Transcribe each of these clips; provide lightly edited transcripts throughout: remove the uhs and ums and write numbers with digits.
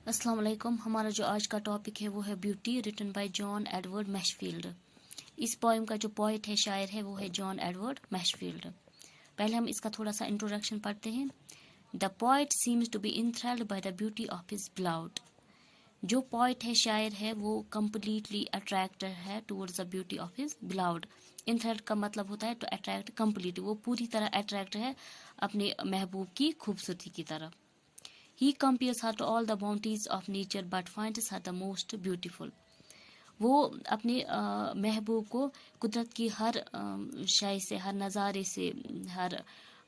अस्सलाम वालेकुम। हमारा जो आज का टॉपिक है वो है beauty, written by John Edward Masefield. इस पोएम का जो पोइट है, शायर है, वो है जॉन एडवर्ड मैशफील्ड। पहले हम इसका थोड़ा सा इंट्रोडक्शन पढ़ते हैं। The poet seems to be enthralled by the beauty of his beloved. जो पोइट है, शायर है, वो कम्प्लीटली अट्रैक्टेड है towards the beauty of his beloved. Enthralled का मतलब होता है टू अट्रैक्ट कम्प्लीटली, वो पूरी तरह अट्रैक्ट है अपने महबूब की खूबसूरती की तरफ। He compares her to all the bounties of nature but finds her the most beautiful. वो अपने महबूब को कुदरत की हर शय से, हर नज़ारे से, हर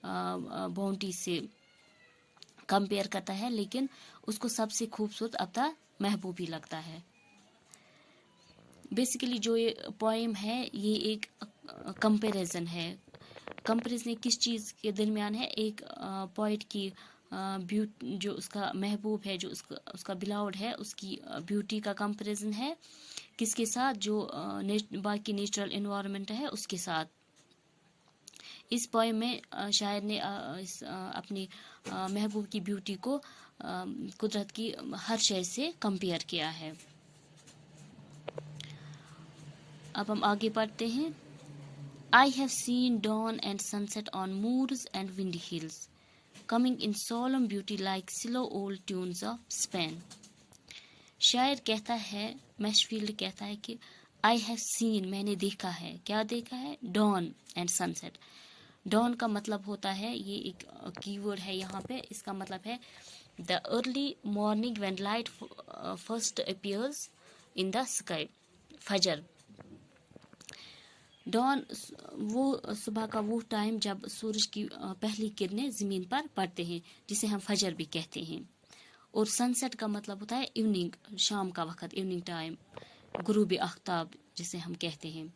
बाउंटी से कंपेयर करता है, लेकिन उसको सबसे खूबसूरत अपना महबूब ही लगता है। बेसिकली जो ये पोएम है ये एक कंपैरिजन है। कंपैरिजन किस चीज़ के दरमियान है? एक पोइट की जो उसका महबूब है, जो उसका बिलाउड है, उसकी ब्यूटी का कंपैरिजन है किसके साथ? जो बाकी नेचुरल एनवायरनमेंट है उसके साथ। इस पोएम में शायर ने अपनी महबूब की ब्यूटी को कुदरत की हर शय से कंपेयर किया है। अब हम आगे पढ़ते हैं। I have seen dawn and sunset on moors and windy hills, coming in solemn beauty like slow old tunes of Spain. शायर कहता है, मैशफील्ड कहता है कि I have seen, मैंने देखा है। क्या देखा है? dawn and sunset. dawn का मतलब होता है, ये एक कीवर्ड है यहाँ पे, इसका मतलब है the early morning when light first appears in the sky. फजर। डॉन वो सुबह का वो टाइम जब सूरज की पहली किरणें ज़मीन पर पड़ते हैं, जिसे हम फजर भी कहते हैं। और सनसेट का मतलब होता है इवनिंग, शाम का वक्त, इवनिंग टाइम, गुरूब आफ्ताब जिसे हम कहते हैं।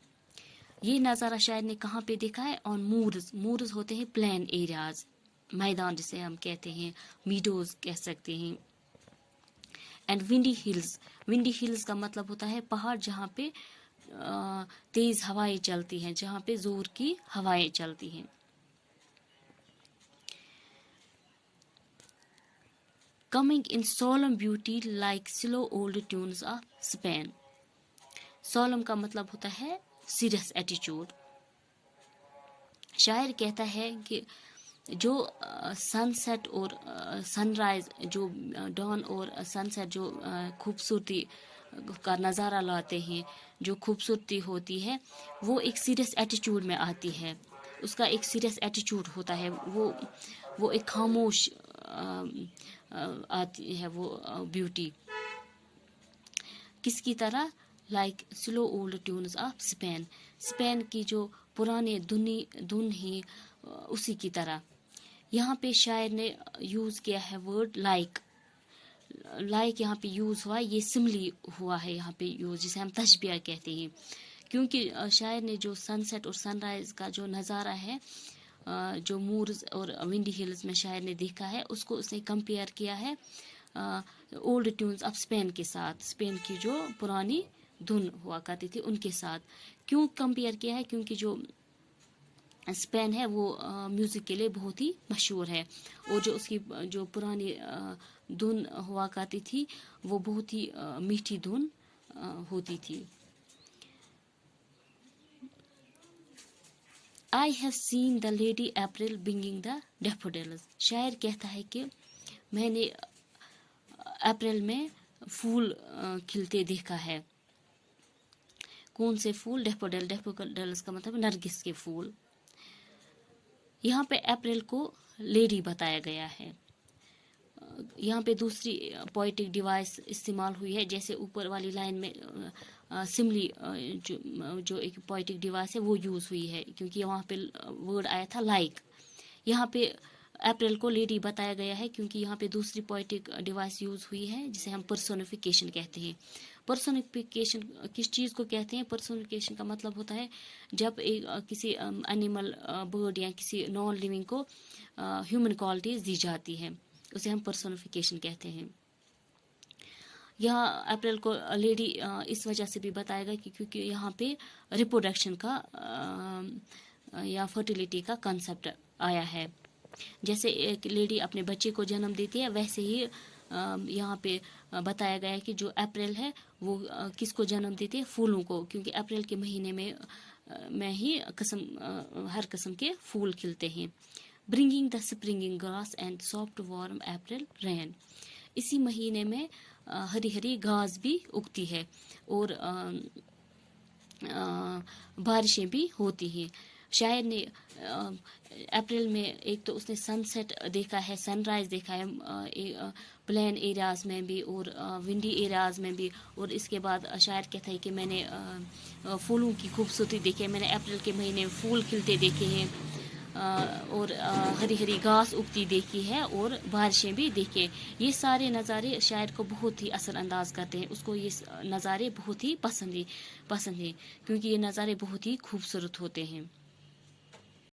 ये नज़ारा शायर ने कहाँ पे देखा है? On Moore's. मूर्स होते हैं प्लेन एरियाज, मैदान जिसे हम कहते हैं, मीडोज कह सकते हैं। And windy hills. Windy hills का मतलब होता है पहाड़ जहाँ पे तेज हवाएं चलती हैं, जहाँ पे जोर की हवाएं चलती हैं। Coming in solemn beauty like slow old tunes of Spain. Solemn का मतलब होता है सीरियस एटीट्यूड। शायर कहता है कि जो सनसेट और सनराइज, जो डॉन और सनसेट जो खूबसूरती का नज़ारा लाते हैं, जो खूबसूरती होती है, वो एक सीरियस एटीट्यूड में आती है। उसका एक सीरियस एटीट्यूड होता है, वो एक खामोश आती है वो ब्यूटी। किसकी तरह? Like slow old tunes of Spain. Spain की जो पुराने धुन ही उसी की तरह। यहाँ पे शायर ने यूज़ किया है वर्ड लाइक। लाइक यहाँ पे यूज़ हुआ, ये सिमली हुआ है यहाँ पे यूज़, जिसे हम तशबिया कहते हैं। क्योंकि शायर ने जो सनसेट और सनराइज़ का जो नज़ारा है, जो मूर्स और विंडी हिल्स में शायर ने देखा है, उसको उसने कंपेयर किया है ओल्ड ट्यून्स ऑफ स्पेन के साथ, स्पेन की जो पुरानी धुन हुआ करती थी उनके साथ। क्यों कंपेयर किया है? क्योंकि जो स्पेन है वो म्यूज़िक के लिए बहुत ही मशहूर है, और जो उसकी जो पुरानी धुन हुआ करती थी वो बहुत ही मीठी धुन होती थी। I have seen the lady April bringing the daffodils. शायर कहता है कि मैंने अप्रैल में फूल खिलते देखा है। कौन से फूल? डेफोडिल। डेफोडिल्स का मतलब नरगिस के फूल। यहाँ पे अप्रैल को लेडी बताया गया है। यहाँ पे दूसरी पोइटिक डिवाइस इस्तेमाल हुई है, जैसे ऊपर वाली लाइन में सिमली जो एक पोइटिक डिवाइस है वो यूज़ हुई है, क्योंकि वहाँ पे वर्ड आया था लाइक। यहाँ पे अप्रैल को लेडी बताया गया है क्योंकि यहाँ पे दूसरी पोइटिक डिवाइस यूज़ हुई है, जिसे हम पर्सोनिफिकेशन कहते हैं। पर्सोनिफिकेशन किस चीज़ को कहते हैं? पर्सोनिफिकेशन का मतलब होता है जब एक किसी एनिमल, बर्ड या किसी नॉन लिविंग को ह्यूमन क्वालिटीज़ दी जाती है, उसे हम पर्सोनिफिकेशन कहते हैं। यहाँ अप्रैल को लेडी इस वजह से भी बताया गया क्योंकि यहाँ पे रिप्रोडक्शन का या फर्टिलिटी का कंसेप्ट आया है। जैसे एक लेडी अपने बच्चे को जन्म देती है, वैसे ही यहाँ पे बताया गया है कि जो अप्रैल है वो किसको जन्म देते हैं, फूलों को, क्योंकि अप्रैल के महीने में ही हर किस्म के फूल खिलते हैं. Bringing the springing grass and soft warm April rain. इसी महीने में हरी हरी घास भी उगती है और बारिशें भी होती हैं. शायर ने अप्रैल में एक तो उसने सनसेट देखा है, सनराइज देखा है प्लेन एरियाज में भी और विंडी एरियाज में भी. और इसके बाद शायर कहता है कि मैंने फूलों की खूबसूरती देखी है, मैंने अप्रैल के महीने में फूल खिलते देखे हैं और हरी हरी घास उगती देखी है और बारिशें भी देखी. ये सारे नज़ारे शायर को बहुत ही असरअंदाज करते हैं, उसको ये नज़ारे बहुत ही पसंद है क्योंकि ये नज़ारे बहुत ही खूबसूरत होते हैं.